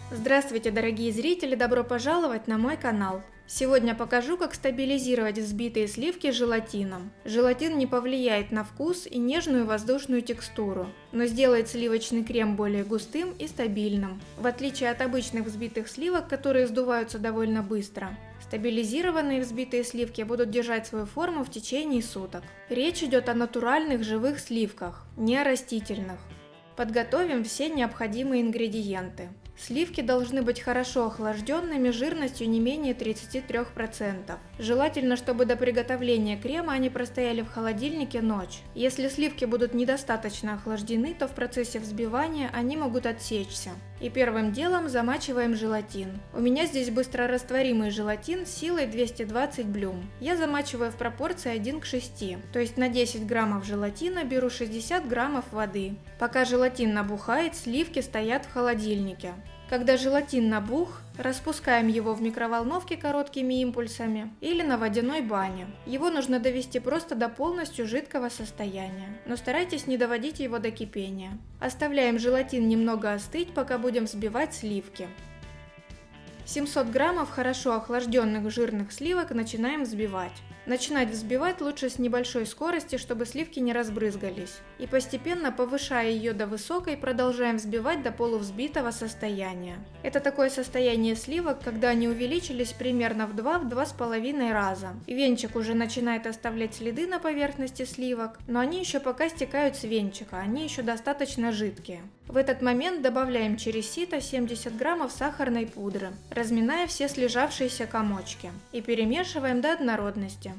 Здравствуйте, дорогие зрители, добро пожаловать на мой канал. Сегодня покажу, как стабилизировать взбитые сливки желатином. Желатин не повлияет на вкус и нежную воздушную текстуру, но сделает сливочный крем более густым и стабильным, в отличие от обычных взбитых сливок, которые сдуваются довольно быстро. Стабилизированные взбитые сливки будут держать свою форму в течение суток. Речь идет о натуральных живых сливках, не о растительных. Подготовим все необходимые ингредиенты. Сливки должны быть хорошо охлажденными жирностью не менее 33%. Желательно, чтобы до приготовления крема они простояли в холодильнике ночь. Если сливки будут недостаточно охлаждены, то в процессе взбивания они могут отсечься. И первым делом замачиваем желатин. У меня здесь быстрорастворимый желатин с силой 220 блюм. Я замачиваю в пропорции 1 к 6, то есть на 10 граммов желатина беру 60 граммов воды. Пока желатин набухает, сливки стоят в холодильнике. Когда желатин набух, распускаем его в микроволновке короткими импульсами или на водяной бане. Его нужно довести просто до полностью жидкого состояния, но старайтесь не доводить его до кипения. Оставляем желатин немного остыть, пока будем взбивать сливки. 700 граммов хорошо охлажденных жирных сливок начинаем взбивать. Начинать взбивать лучше с небольшой скорости, чтобы сливки не разбрызгались. И постепенно, повышая ее до высокой, продолжаем взбивать до полувзбитого состояния. Это такое состояние сливок, когда они увеличились примерно в 2–2,5 раза. И венчик уже начинает оставлять следы на поверхности сливок, но они еще пока стекают с венчика, они еще достаточно жидкие. В этот момент добавляем через сито 70 граммов сахарной пудры, разминая все слежавшиеся комочки, и перемешиваем до однородности.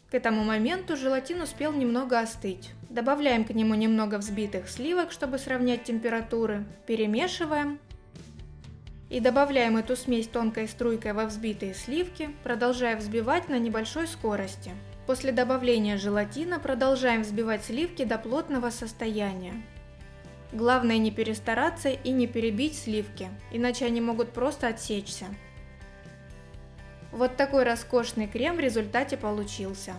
К этому моменту желатин успел немного остыть. Добавляем к нему немного взбитых сливок, чтобы сравнять температуры, перемешиваем и добавляем эту смесь тонкой струйкой во взбитые сливки, продолжая взбивать на небольшой скорости. После добавления желатина продолжаем взбивать сливки до плотного состояния. Главное не перестараться и не перебить сливки, иначе они могут просто отсечься. Вот такой роскошный крем в результате получился.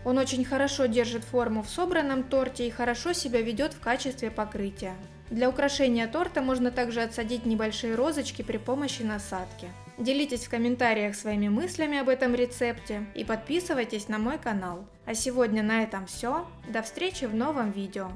Он очень хорошо держит форму в собранном торте и хорошо себя ведет в качестве покрытия. Для украшения торта можно также отсадить небольшие розочки при помощи насадки. Делитесь в комментариях своими мыслями об этом рецепте и подписывайтесь на мой канал. А сегодня на этом все. До встречи в новом видео.